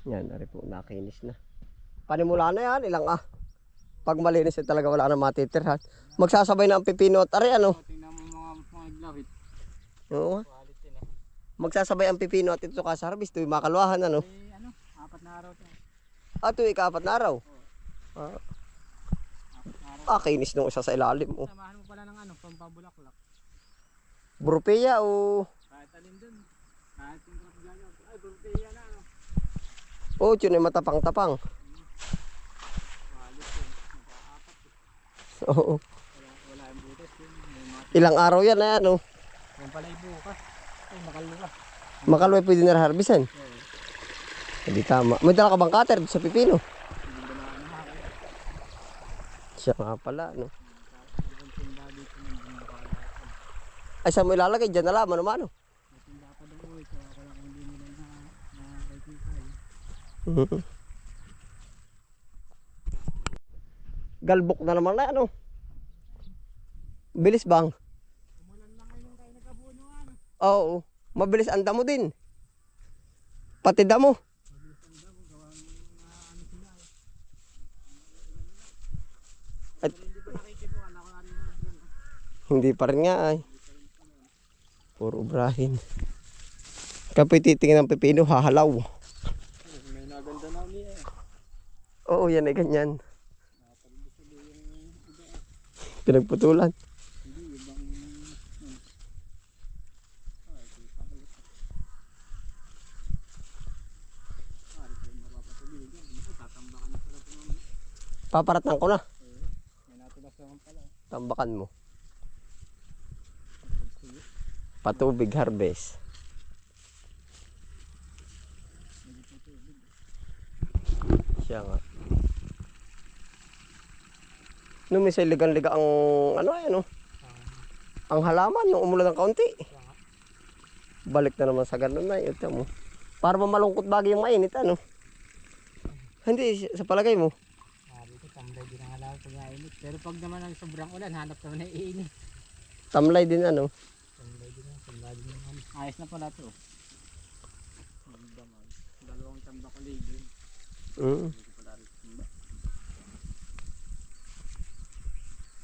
Yan, nari po, nakinis na. Panimula na yan, ilang pag malinis talaga wala na matitirhan. Magsasabay na ang pipino at ari ano. Tingnan mo mga glawit. Oo. Quality na. Magsasabay ang pipino at ito ka sa harvest, ito yung makalwahan ano. Eh, 4 na araw to. Ito yung ika-4 na araw. 4 na araw. Kinis nung isa sa ilalim. Oh. Samahan mo pala ng pampabulaklak. Brupeya o. Kahit alin dun. Kahit yung gagaw. Ay, Burpeya na ano. Oh, yun ay matapang-tapang. Quality. Nag-aapat eh. Oo. Wala yung butas yun. Ilang araw yan na yan oh. Yung pala yung bukas. Ay, makaluka. Makalway pwede na harbisan. Hindi tama. May dala ka bang cutter sa pipino? Siya nga pala no. Ay saan mo ilalagay? Diyan na lang, ano-mano. Galbok na naman na ano. Bilis bang? Oo. Mabilis ang damo din. Pati damo. At, hindi pa rin nga ay. Puro ubrahin. Kapag titingin ng pipino, hahalaw. May naganda na niya eh. Oo, yan ay ganyan. Pinagputulan. Paparatan ko na. May natulas naman pala. Tambakan mo. Patubig harvest. Siya nga. Nung may ligan-liga ang ano ay ano. Ang halaman nung umulan ng kaunti. Balik na naman sa ganun na ito mo. Para malungkot bagay yung mainit ano. Hindi sa palagay mo. Dito tamlay din ang halaman pag nainit. Pero pag naman ang sobrang ulan, hanap naman na iinit. Tamlay din ano. Tamlay din ang ayos na pala to. Dalawang tambak ulit din.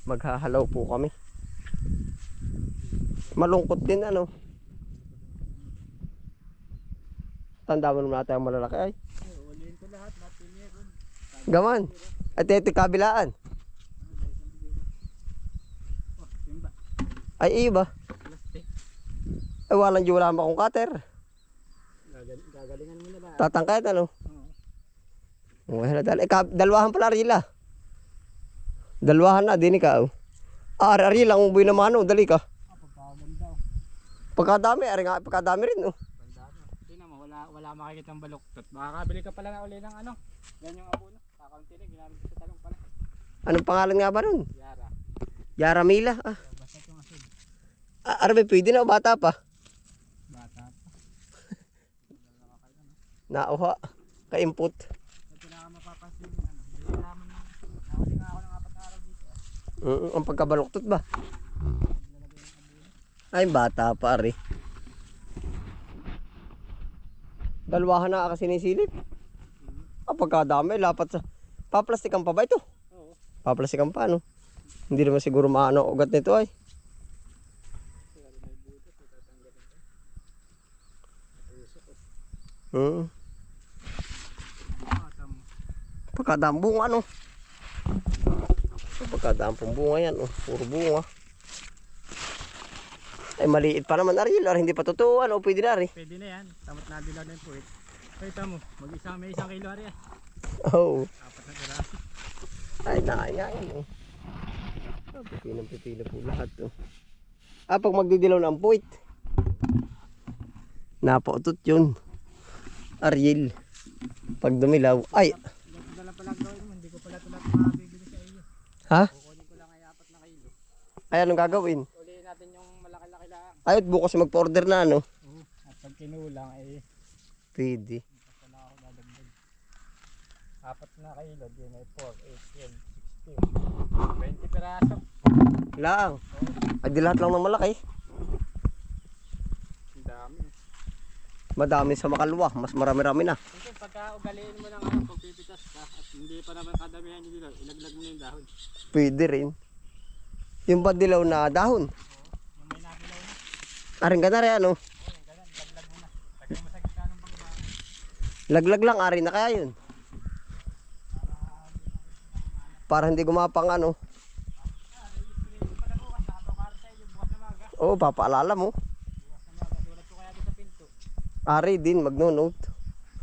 Maghahalaw po kami. Malungkot din ano. Tanda mo naman natin ang malalaki ay. Ulihin ko lahat meron. Gaman. At ito kabilaan. Timba. Ay iyo ba? Plastic. Ay walang di wala akong cutter. Gagalingan mo na ba? Tatangkayat ano. Oo. Wala dal. Dalawahan pala rila. Dalawahan na din ikaw. Ari lang buhay na mano, dali ka. Pagkaganda. Pagkadami, ari nga pagkadami rin oh. Ganda mo. Tingnan mo, wala makikita ng baluktot. Baka kabili ka pala na uli ng ano. Yan yung abono. Kakaunti na, ginamit ko sa talong pala. Anong pangalan nga ba nun? Yara. Yara Mila. Basta itong asin. Arbe pwede na o bata pa. Bata pa. Nauha. Ka-input. Ito na ka mapapansin yung ano. Hindi naman na. Nakuli nga ako ng 4 na araw dito. Ang pagkabaluktot ba? Ay bata pa ari. Dalawahan na kasi sinisilip. Pagkadami, lapat sa... Paplastikan pa ba ito? Oo. Paplastikan pa, no? Hindi naman siguro maano ugat nito ay. Pagkadami bunga, no? Pagkadami pong bunga yan, oh. Puro bunga. Ay, maliit pa naman, Ariel. Hindi pa totoo, ano? Pwede na, Ari. Pwede na yan. Tamot na dilaw na yung puwit. Ito mo, may 1 kilo Ari. Oo. 4 na piraso. Ay, nakain, oh. Pipinang-pipila po lahat, oh. Pag magdidilaw na ang puwit. Napautot yun. Ariel. Pag dumilaw, ay. Ito na lang pala gawin mo. Hindi ko pala ito lahat mabibili sa iyo. Ha? Kukunin ko lang ay 4 na kilo. Ay, anong gagawin? Ulihin natin yung malaki-laki lang. Ay, at bukas mag-order na, ano? At pag kinulang ay Pwede. ito na ako dadagdag. 4 na kilo. Di may 4, 8, 12, 16. 20 piraso. Lang. Ay, di lahat lang ng malaki. Ang dami. Madami sa makalwa, mas marami-rami na. Kasi pagka ugaliin mo ng ano, pagpipitas ka at hindi pa naman kadamihan yung dilaw, ilaglag mo na yung dahon. Pwede rin. Yung ba dilaw na dahon? Yung may nabilaw na. Aring ka na rin ano? Oo, yung ganun, laglag mo na. Lagay mo sa gitna ng pangbahan. Laglag lang, aring na kaya yun. Para hindi gumapang ano. Oo, papaalala mo. Sulat ko kaya doon sa pinto. Ari din, magno-note.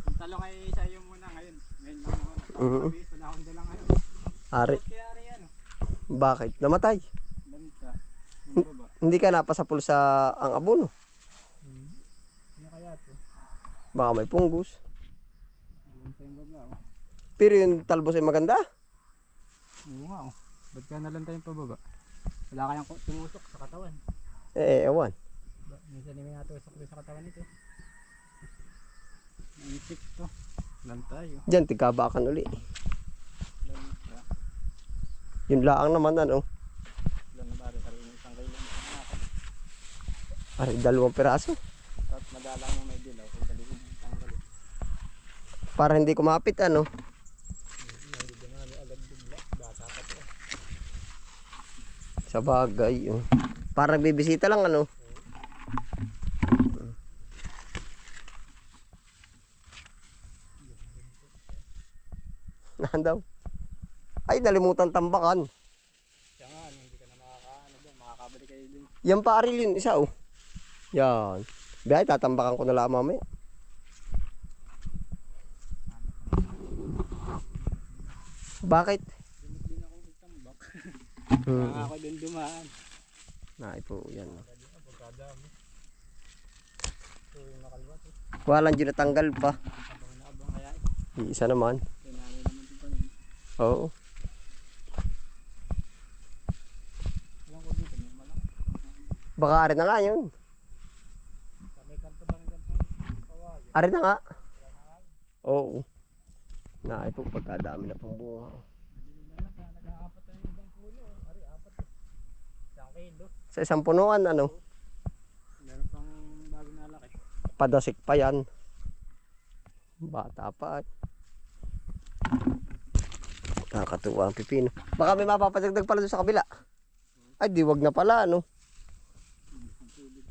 Yung talong ay isa yung muna ngayon. Ngayon lang muna. Mhm. Tapos panahon doon lang ngayon. Ari, Kaya ari ano? bakit? Namatay. Lamit ka. Yung baba. Hindi ka napasapul sa ang abono. Ano kaya ito? Baka may pungus. Doon sa yung baba oh. Pero yung talbos ay maganda. Oo nga oh. Ba't ka nalanta yung pababa? Wala kayang tumusok sa katawan. Ewan. Minsan may natusok doon sa katawan nito. Naisik to. Lantay oh. Diyan, tigkabakan uli. Lanta. Yun laang naman ano. Ilan na ba rin sa rin isang kayo lang sa natin. Ari, 2 piraso. Tapos madalang mo may dilaw kung galiin ang tanggal. Para hindi kumapit ano. Hindi na agad bigla. Bata pa to. Sa bagay. Oh. Para bibisita lang ano. Nahan daw. Ay, nalimutan tambakan. Kaya nga, hindi ka na makakaano doon. Makakabalik kayo din. Yan pa aril yun, isa oh. Yan. Biyay, tatambakan ko na lang mamaya. Bakit? Dumit din ako magtambak. Hmm. Kaya ako din dumaan. Nay po, yan. Pagkadami. Ito yung nakalwa to. Walang dyan natanggal pa. Abang na abang kaya eh. Isa naman. Tinanay naman ito panin. Oo. Alam ko dito, may malaki. Baka ari na nga yun. Sa may kanto ba ng ganito kawali? Ari na nga. Oo. Nay po, pagkadami na pong bunga. Bili na lang, kaya nag-aapat na yung ibang puno. Ari, apat eh. Isang kilo. Sa isang punuan, ano, Meron pang bagong nalaki. padasik pa yan. Bata pa. Nakakatuwa ang pipino. Baka may mapapadagdag pala doon sa kabila. Ay, di wag na pala, ano. Ang tubig.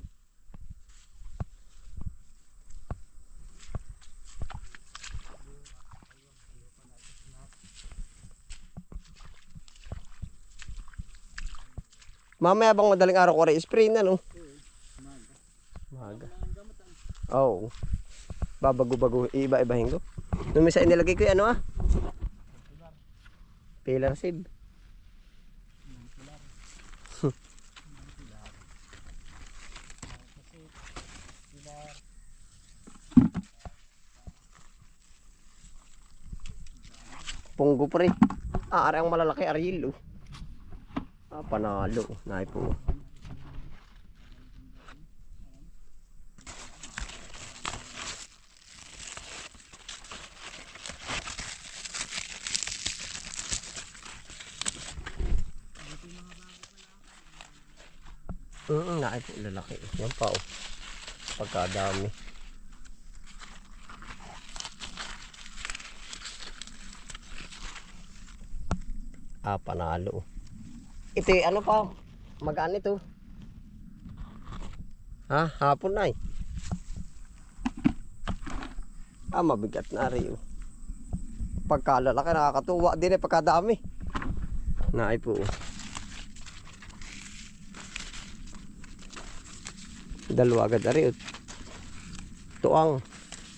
Mamaya bang madaling araw ko rin spray na, no? Maga. Maga. Wala ang gamot ang. Oo. Babago-bago, iba-ibahin ko. Nung misa inilagay ko yung ano ah? Pillar sib. Punggo pa rin. Ah, ari ang malalaki arilo. Ah, panalo. Naay po. Naay po lalaki. Yan pa oh. Pagkadami. Ah, panalo. Ito ano pa? Magaan ito. Ha? Hapon na eh. Ah, mabigat na rin. Pagkalalaki, nakakatuwa din eh, pagkadami. Naay po. Dalawa agad na rin. Tuang.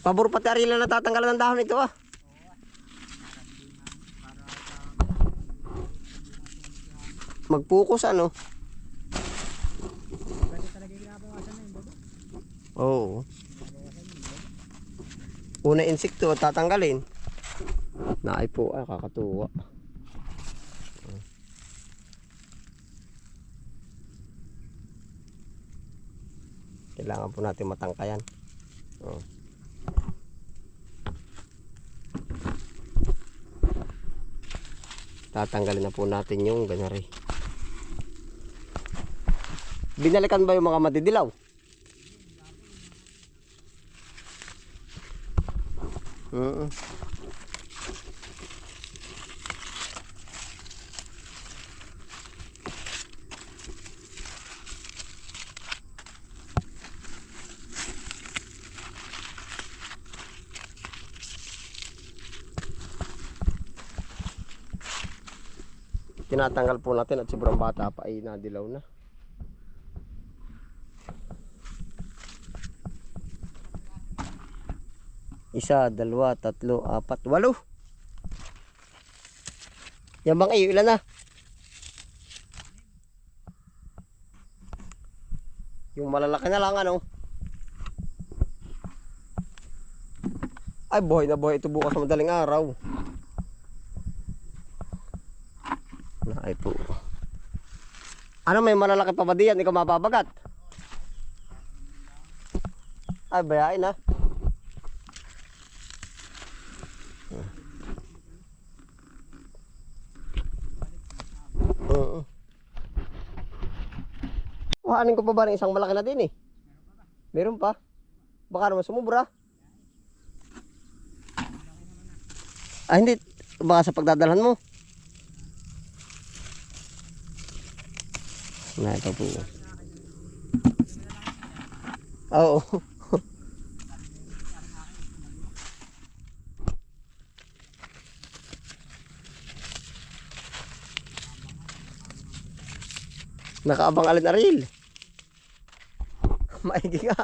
Pabor pati arila na tatanggalan ng dahon ito ah. Magpukus ano? Pwede talaga ginabawasan na yung baba. Oo. Una insekto tatanggalin. Naay po ay kakatuwa. Kailangan po natin matangkayan. Oh. Tatanggalin na po natin yung ganari. Binalikan ba yung mga madidilaw? Tinatanggal po natin at sobrang bata pa ay nadilaw na. Isa, dalawa, tatlo, apat, walo. Yan bang iyo, ilan na? Yung malalaki na lang ano. Ay buhay na buhay ito bukas sa madaling araw. Ay po. Ano may malalaki pa ba diyan? Hindi ka mababagat? Ay bayain ha. Kuhanin ko pa ba ng isang malaki na din eh? Meron pa? Baka naman sumubra. Ah hindi. Baka sa pagdadalhan mo. Na ito po. Oo. Nakaabang alin-aril. Maigi nga.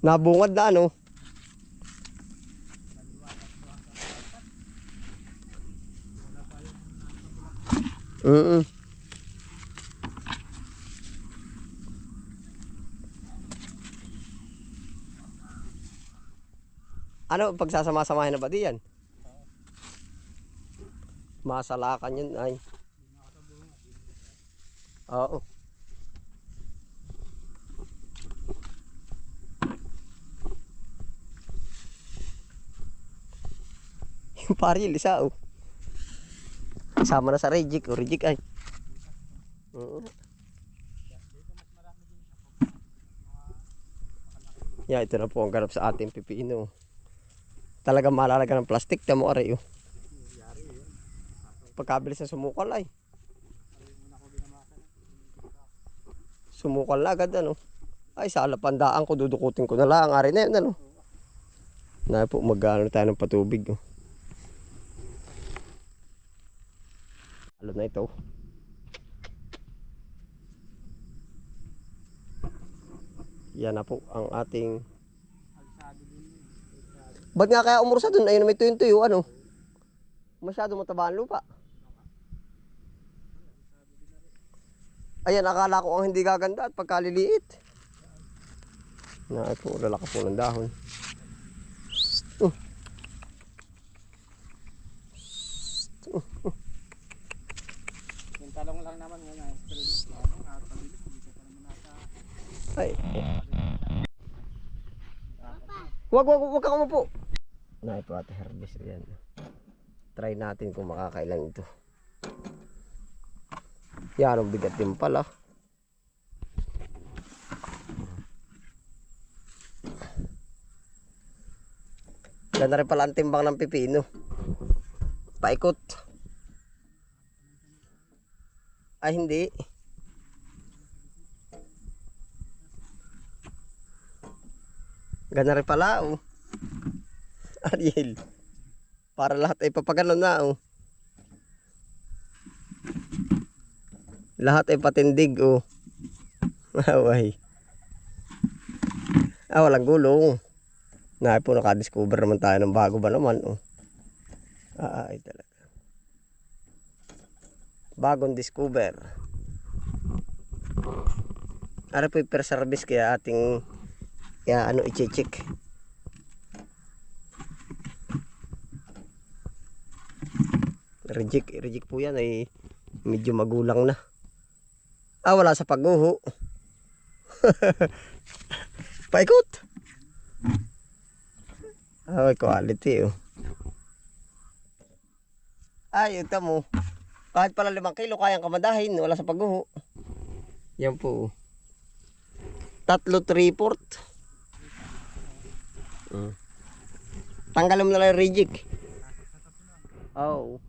Nabungad na ano. Ano pagsasama-samahin na ba diyan? Masalakan yun ay. Oo. Yung paril isa oh. Sama na sa rejik o rejik ay. Yeah, ito na po ang ganap sa ating pipino. Talagang malalaga ng plastic tamo aray oh. Pagkabilis na sumukal ay. Sumukal na agad ano. Ay sa alapandaan ko dudukutin ko na lang ari na yun ano. Na po magano tayo ng patubig oh. Ano na ito. Yan na po ang ating. Ba't nga kaya umursa dun? Ayun may tuyo-tuyo ano. Masyado mataba ang lupa. Ayan, akala ko ang hindi gaganda at pagkaliliit. Na ito, lalaki po ng dahon. Yung talong lang naman ngayon. Ay. Wag ka umupo. Na ito ate harvest yan. Try natin kung makakailan ito. Yan ang bigat din pala. Yan na rin pala ang timbang ng pipino. Paikot. Ay hindi. Gana rin pala oh. Ariel. Para lahat ay papagano na oh. Lahat ay patindig oh. Away. Walang gulong. Na po nakadiscover naman tayo ng bago ba naman oh. Ay talaga. Bagong discover. Ara po per service kaya ating kaya ano i-check. Reject po yan ay medyo magulang na. Wala sa pagguho. Paikot. Ay, quality oh. Ay, ito mo. Kahit pala 5 kilo kayang kamadahin, wala sa pagguho. Yan po. 3/4. Tanggalin mo na lang yung reject. Oo.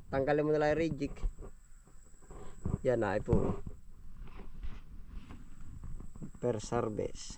Tanggalin mo na lang yung reject. Yan na po. Per service.